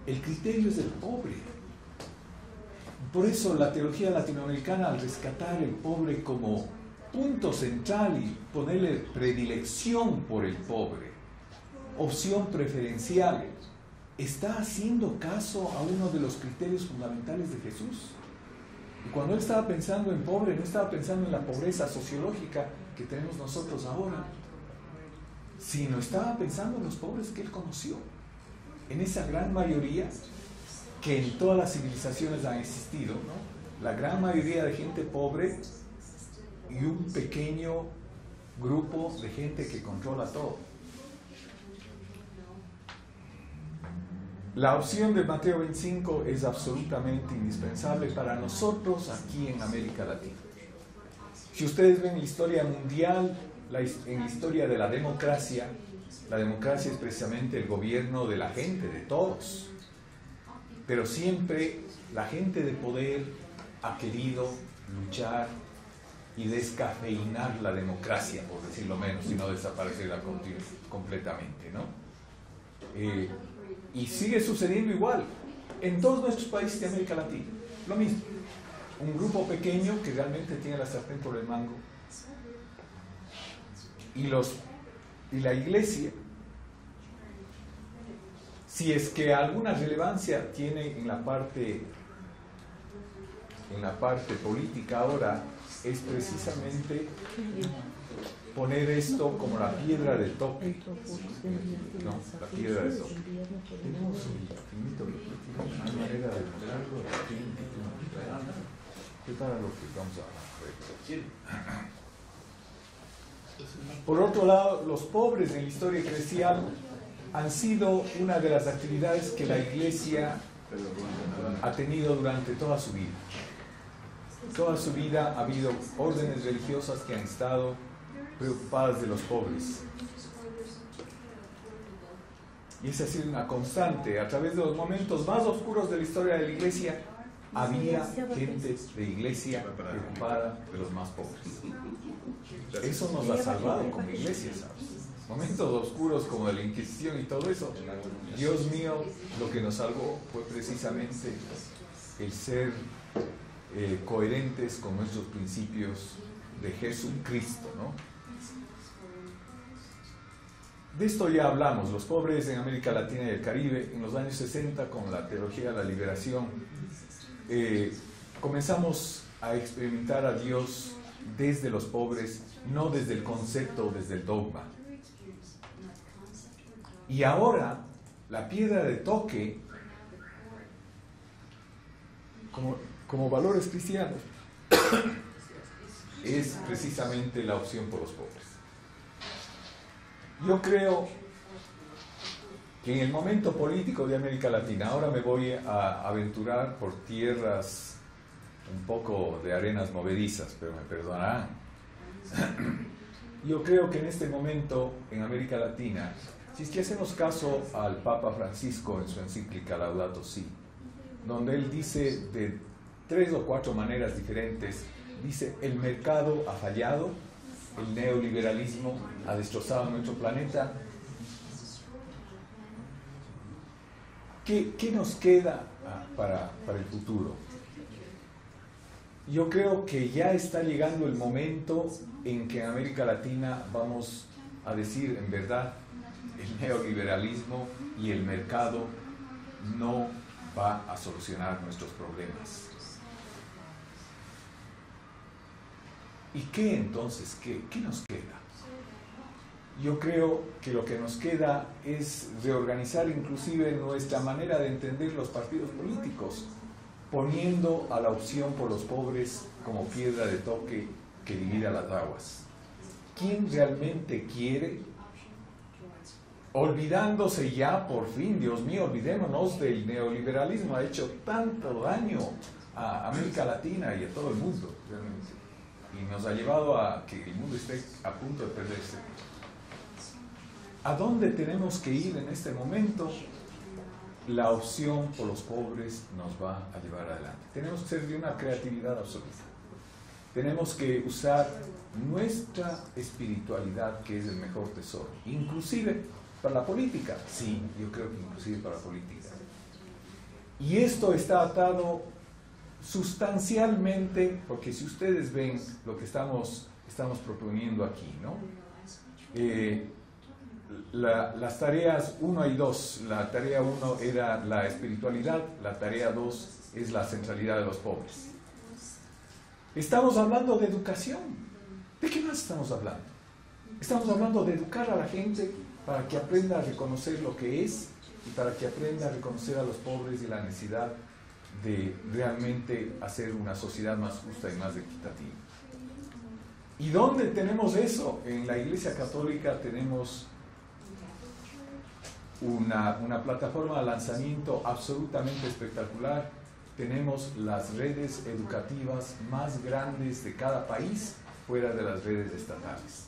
El criterio es el pobre. Por eso la teología latinoamericana, al rescatar el pobre como punto central y ponerle predilección por el pobre, opción preferencial, está haciendo caso a uno de los criterios fundamentales de Jesús. Y cuando él estaba pensando en pobre, no estaba pensando en la pobreza sociológica que tenemos nosotros ahora, sino estaba pensando en los pobres que él conoció, en esa gran mayoría que en todas las civilizaciones han existido, ¿no? La gran mayoría de gente pobre y un pequeño grupo de gente que controla todo. La opción de Mateo 25 es absolutamente indispensable para nosotros aquí en América Latina. Si ustedes ven la historia mundial, en la historia de la democracia es precisamente el gobierno de la gente, de todos. Pero siempre la gente de poder ha querido luchar y descafeinar la democracia, por decirlo menos, y no desaparecerla completamente, ¿no? Y sigue sucediendo igual en todos nuestros países de América Latina. Lo mismo. Un grupo pequeño que realmente tiene la sartén por el mango. Y la iglesia, si es que alguna relevancia tiene en la parte política ahora, es precisamente poner esto como la piedra de toque. No, la piedra de toque. Tenemos una manera de algo para lo que vamos a ver. Por otro lado, los pobres en la historia eclesial han sido una de las actividades que la iglesia ha tenido durante toda su vida. Toda su vida ha habido órdenes religiosas que han estado preocupadas de los pobres. Y esa ha sido una constante. A través de los momentos más oscuros de la historia de la iglesia, había gente de iglesia preocupada de los más pobres. Eso nos ha salvado como iglesia, ¿sabes? Momentos oscuros como de la Inquisición y todo eso. Dios mío, lo que nos salvó fue precisamente el ser coherentes con nuestros principios de Jesucristo, ¿no? De esto ya hablamos, los pobres en América Latina y el Caribe. En los años 60, con la teología de la liberación, comenzamos a experimentar a Dios desde los pobres, no desde el concepto, desde el dogma. Y ahora, la piedra de toque, como valores cristianos, es precisamente la opción por los pobres. Yo creo que en el momento político de América Latina, ahora me voy a aventurar por tierras un poco de arenas movedizas, pero me perdonarán. Yo creo que en este momento en América Latina, si es que hacemos caso al Papa Francisco en su encíclica Laudato Si, donde él dice de 3 o 4 maneras diferentes, dice: el mercado ha fallado, el neoliberalismo ha destrozado nuestro planeta. ¿Qué nos queda para el futuro? Yo creo que ya está llegando el momento en que en América Latina vamos a decir, en verdad, el neoliberalismo y el mercado no va a solucionar nuestros problemas. ¿Y qué entonces? ¿Qué nos queda? Yo creo que lo que nos queda es reorganizar inclusive nuestra manera de entender los partidos políticos, poniendo a la opción por los pobres como piedra de toque que divida las aguas. ¿Quién realmente quiere? Olvidándose ya por fin, Dios mío, olvidémonos del neoliberalismo, ha hecho tanto daño a América Latina y a todo el mundo, realmente. Y nos ha llevado a que el mundo esté a punto de perderse. ¿A dónde tenemos que ir en este momento? La opción por los pobres nos va a llevar adelante. Tenemos que ser de una creatividad absoluta. Tenemos que usar nuestra espiritualidad, que es el mejor tesoro, inclusive para la política. Sí, yo creo que inclusive para la política. Y esto está atado sustancialmente, porque si ustedes ven lo que estamos proponiendo aquí, ¿no? las tareas 1 y 2. La tarea 1 era la espiritualidad, la tarea 2 es la centralidad de los pobres. Estamos hablando de educación. ¿De qué más estamos hablando? Estamos hablando de educar a la gente para que aprenda a reconocer lo que es y para que aprenda a reconocer a los pobres y la necesidad de realmente hacer una sociedad más justa y más equitativa. ¿Y dónde tenemos eso? En la Iglesia Católica tenemos una plataforma de lanzamiento absolutamente espectacular. Tenemos las redes educativas más grandes de cada país fuera de las redes estatales.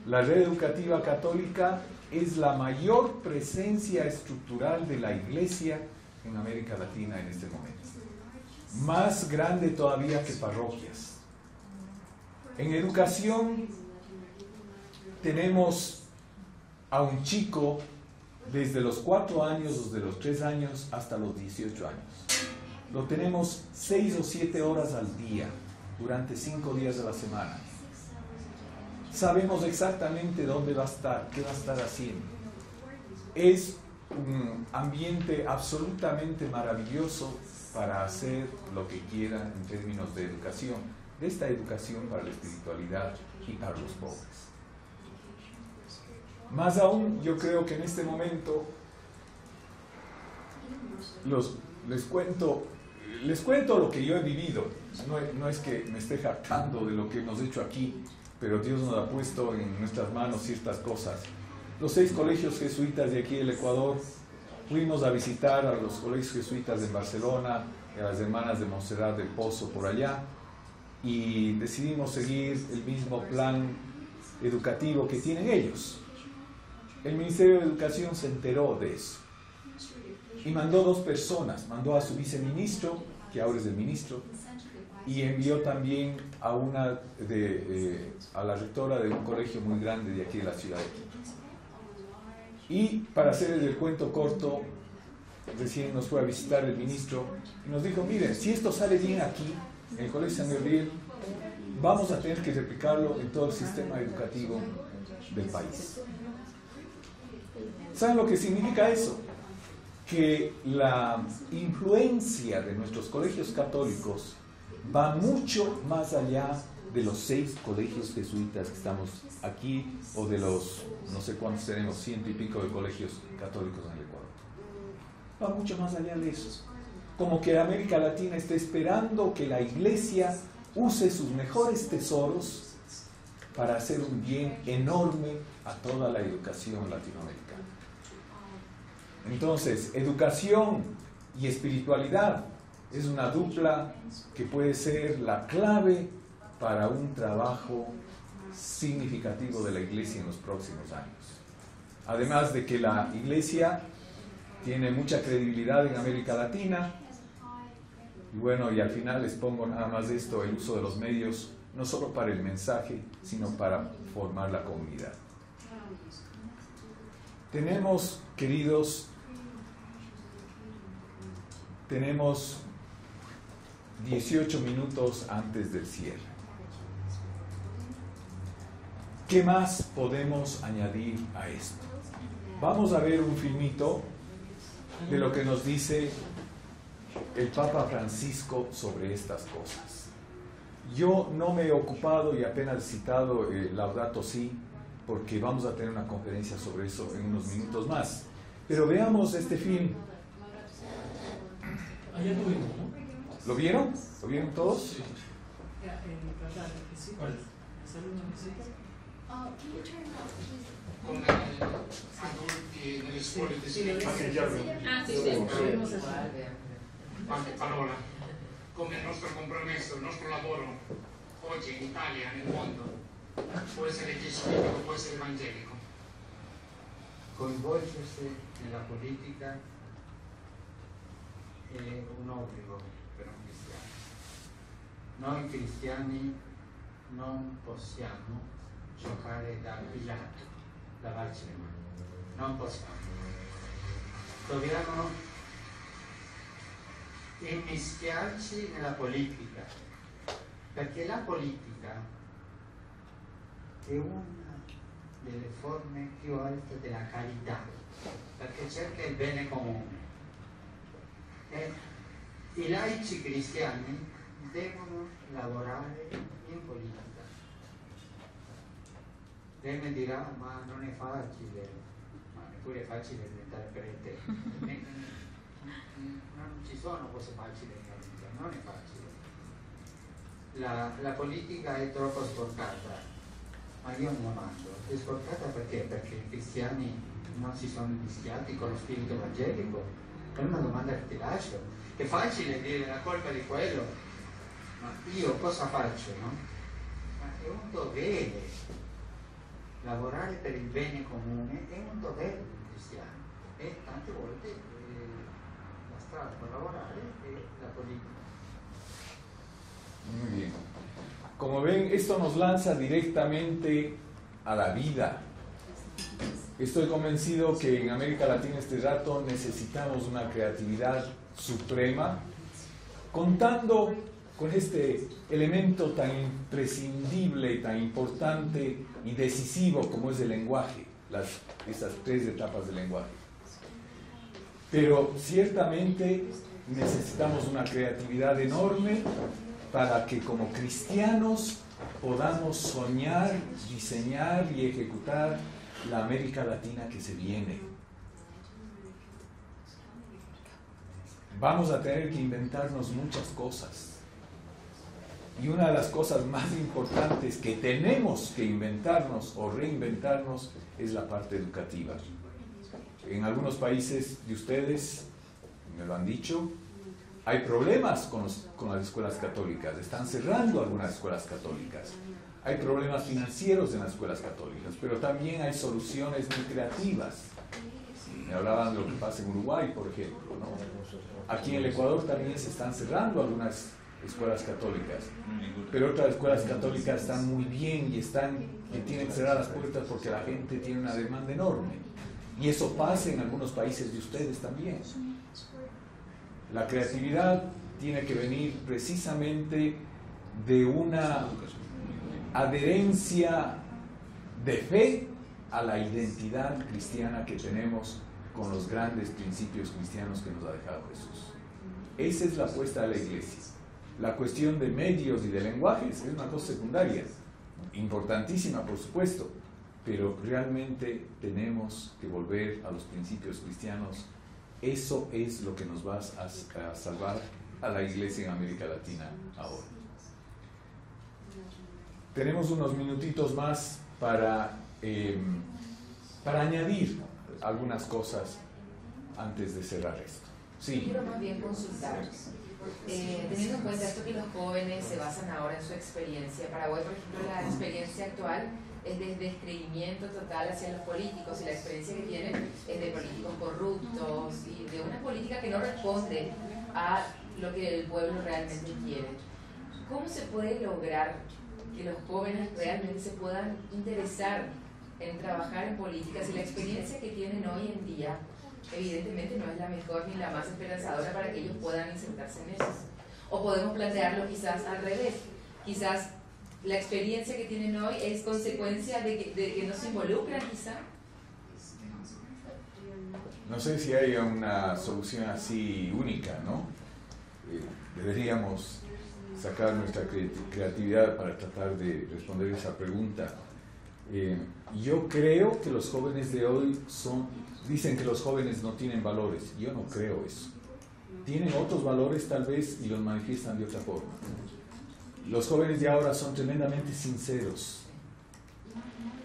La red educativa católica es la mayor presencia estructural de la Iglesia en América Latina en este momento. Más grande todavía que parroquias. En educación tenemos a un chico desde los 4 años, desde los 3 años hasta los 18 años. Lo tenemos 6 o 7 horas al día, durante 5 días de la semana. Sabemos exactamente dónde va a estar, qué va a estar haciendo. Es un ambiente absolutamente maravilloso para hacer lo que quiera en términos de educación, de esta educación para la espiritualidad y para los pobres. Más aún, yo creo que en este momento les cuento lo que yo he vivido. No es que me esté jactando de lo que hemos hecho aquí, pero Dios nos ha puesto en nuestras manos ciertas cosas. Los 6 colegios jesuitas de aquí del Ecuador, fuimos a visitar a los colegios jesuitas en Barcelona, a las hermanas de Montserrat del Pozo por allá, y decidimos seguir el mismo plan educativo que tienen ellos. El Ministerio de Educación se enteró de eso y mandó 2 personas, mandó a su viceministro, que ahora es el ministro, y envió también a la rectora de un colegio muy grande de aquí de la ciudad de Quito. Y para hacerles el cuento corto, recién nos fue a visitar el ministro y nos dijo: miren, si esto sale bien aquí, en el Colegio San Gabriel, vamos a tener que replicarlo en todo el sistema educativo del país. ¿Saben lo que significa eso? Que la influencia de nuestros colegios católicos va mucho más allá de los 6 colegios jesuitas que estamos aquí, o de los, no sé cuántos tenemos, 100 y pico de colegios católicos en el Ecuador. Va mucho más allá de eso. Como que América Latina está esperando que la Iglesia use sus mejores tesoros para hacer un bien enorme a toda la educación latinoamericana. Entonces, educación y espiritualidad es una dupla que puede ser la clave para un trabajo significativo de la Iglesia en los próximos años. Además de que la Iglesia tiene mucha credibilidad en América Latina, y bueno, y al final les pongo nada más esto: el uso de los medios, no solo para el mensaje, sino para formar la comunidad. Tenemos, queridos, 18 minutos antes del cierre. ¿Qué más podemos añadir a esto? Vamos a ver un filmito de lo que nos dice el Papa Francisco sobre estas cosas. Yo no me he ocupado y apenas citado Laudato Si, porque vamos a tener una conferencia sobre eso en unos minutos más. Pero veamos este film. Allá tuvimos, ¿no? ¿Lo vieron? ¿Lo vieron todos? Sí. ¿Cuál? ¿Sale una visita? Con adulti nelle scuole di qualche parola. Come il nostro compromesso, il nostro lavoro oggi in Italia, nel mondo, può essere gesuitico, può essere evangelico. Coinvolgersi nella politica è un obbligo per un cristiano. Noi cristiani non possiamo giocare da Pilato, lavarci le mani, non possiamo. Dobbiamo immischiarci nella politica, perché la politica è una delle forme più alte della carità, perché cerca il bene comune. E i laici cristiani devono lavorare in politica. Lei mi dirà, ma non è facile, ma neppure è facile diventare prete. Non ci sono cose facili nella vita, non è facile. La politica è troppo sporcata, ma io mi domando, è sporcata perché? Perché i cristiani non si sono mischiati con lo spirito evangelico? È una domanda che ti lascio. È facile dire la colpa di quello, ma io cosa faccio, no? Ma è un dovere. Lavorare per il bene comune è un dovere di un cristiano e tante volte la strada per lavorare è la politica. Muy bien. Como ven, esto nos lanza directamente a la vida. Estoy convencido que en América Latina este rato necesitamos una creatividad suprema, contando con este elemento tan imprescindible, tan importante y decisivo como es el lenguaje, esas 3 etapas del lenguaje. Pero ciertamente necesitamos una creatividad enorme para que como cristianos podamos soñar, diseñar y ejecutar la América Latina que se viene. Vamos a tener que inventarnos muchas cosas. Y una de las cosas más importantes que tenemos que inventarnos o reinventarnos es la parte educativa. En algunos países de ustedes, me lo han dicho, hay problemas con las escuelas católicas. Están cerrando algunas escuelas católicas. Hay problemas financieros en las escuelas católicas, pero también hay soluciones muy creativas. Me hablaban de lo que pasa en Uruguay, por ejemplo, ¿no? Aquí en el Ecuador también se están cerrando algunas escuelas católicas, pero otras escuelas católicas están muy bien y tienen cerradas las puertas porque la gente tiene una demanda enorme. Y eso pasa en algunos países de ustedes también. La creatividad tiene que venir precisamente de una adherencia de fe a la identidad cristiana que tenemos con los grandes principios cristianos que nos ha dejado Jesús. Esa es la apuesta de la iglesia. La cuestión de medios y de lenguajes es una cosa secundaria, importantísima por supuesto, pero realmente tenemos que volver a los principios cristianos. Eso es lo que nos va a salvar a la iglesia en América Latina ahora. Tenemos unos minutitos más para añadir algunas cosas antes de cerrar esto. Sí. Quiero más bien consultar. Teniendo en cuenta esto que los jóvenes se basan ahora en su experiencia, Paraguay, por ejemplo, la experiencia actual es de descreimiento total hacia los políticos y la experiencia que tienen es de políticos corruptos y de una política que no responde a lo que el pueblo realmente quiere. ¿Cómo se puede lograr que los jóvenes realmente se puedan interesar en trabajar en política si la experiencia que tienen hoy en día evidentemente no es la mejor ni la más esperanzadora para que ellos puedan insertarse en eso? O podemos plantearlo quizás al revés, quizás la experiencia que tienen hoy es consecuencia de que no se involucran quizá. No sé si hay una solución así única, ¿no? Deberíamos sacar nuestra creatividad para tratar de responder esa pregunta. Yo creo que los jóvenes de hoy dicen que los jóvenes no tienen valores. Yo no creo eso. Tienen otros valores tal vez y los manifiestan de otra forma. Los jóvenes de ahora son tremendamente sinceros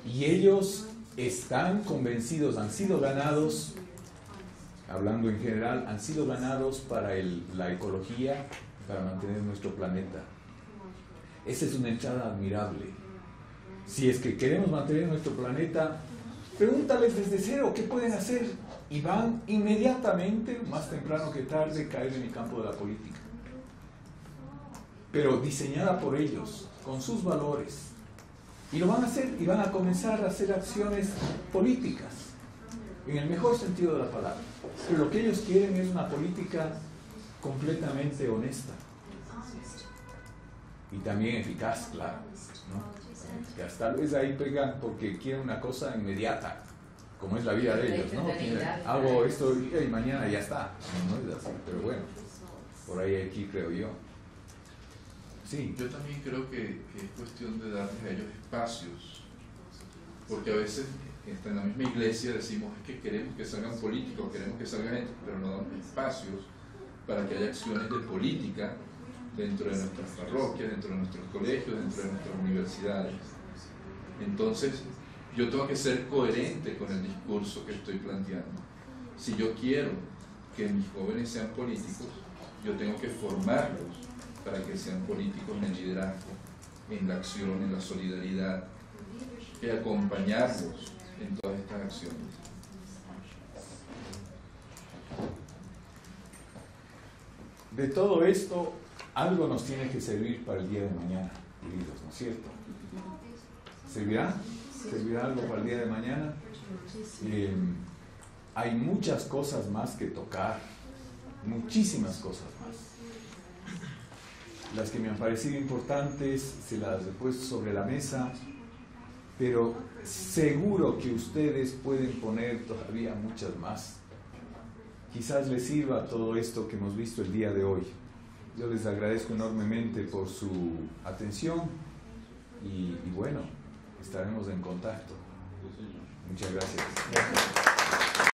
y ellos están convencidos, han sido ganados, hablando en general, han sido ganados para la ecología, para mantener nuestro planeta. Esa es una entrada admirable. Si es que queremos mantener nuestro planeta, pregúntales desde cero qué pueden hacer y van inmediatamente, más temprano que tarde, caer en el campo de la política. Pero diseñada por ellos, con sus valores. Y lo van a hacer y van a comenzar a hacer acciones políticas, en el mejor sentido de la palabra. Pero lo que ellos quieren es una política completamente honesta. Y también eficaz, claro, ¿no? políticas. Tal vez ahí pegan porque quieren una cosa inmediata, como es la vida de ellos, ¿no? Hago esto y mañana ya está. No es así, pero bueno, por ahí aquí creo yo. Sí. Yo también creo que es cuestión de darles a ellos espacios, porque a veces en la misma iglesia decimos es que queremos que salgan políticos, queremos que salgan gente, pero no damos espacios para que haya acciones de política dentro de nuestras parroquias, dentro de nuestros colegios, dentro de nuestras universidades. Entonces, yo tengo que ser coherente con el discurso que estoy planteando. Si yo quiero que mis jóvenes sean políticos, yo tengo que formarlos para que sean políticos en el liderazgo, en la acción, en la solidaridad, y acompañarlos en todas estas acciones. De todo esto, algo nos tiene que servir para el día de mañana, queridos, ¿no es cierto? ¿Servirá? ¿Servirá algo para el día de mañana? Hay muchas cosas más que tocar, muchísimas cosas más. Las que me han parecido importantes se las he puesto sobre la mesa, pero seguro que ustedes pueden poner todavía muchas más. Quizás les sirva todo esto que hemos visto el día de hoy. Yo les agradezco enormemente por su atención y bueno, estaremos en contacto. Muchas gracias.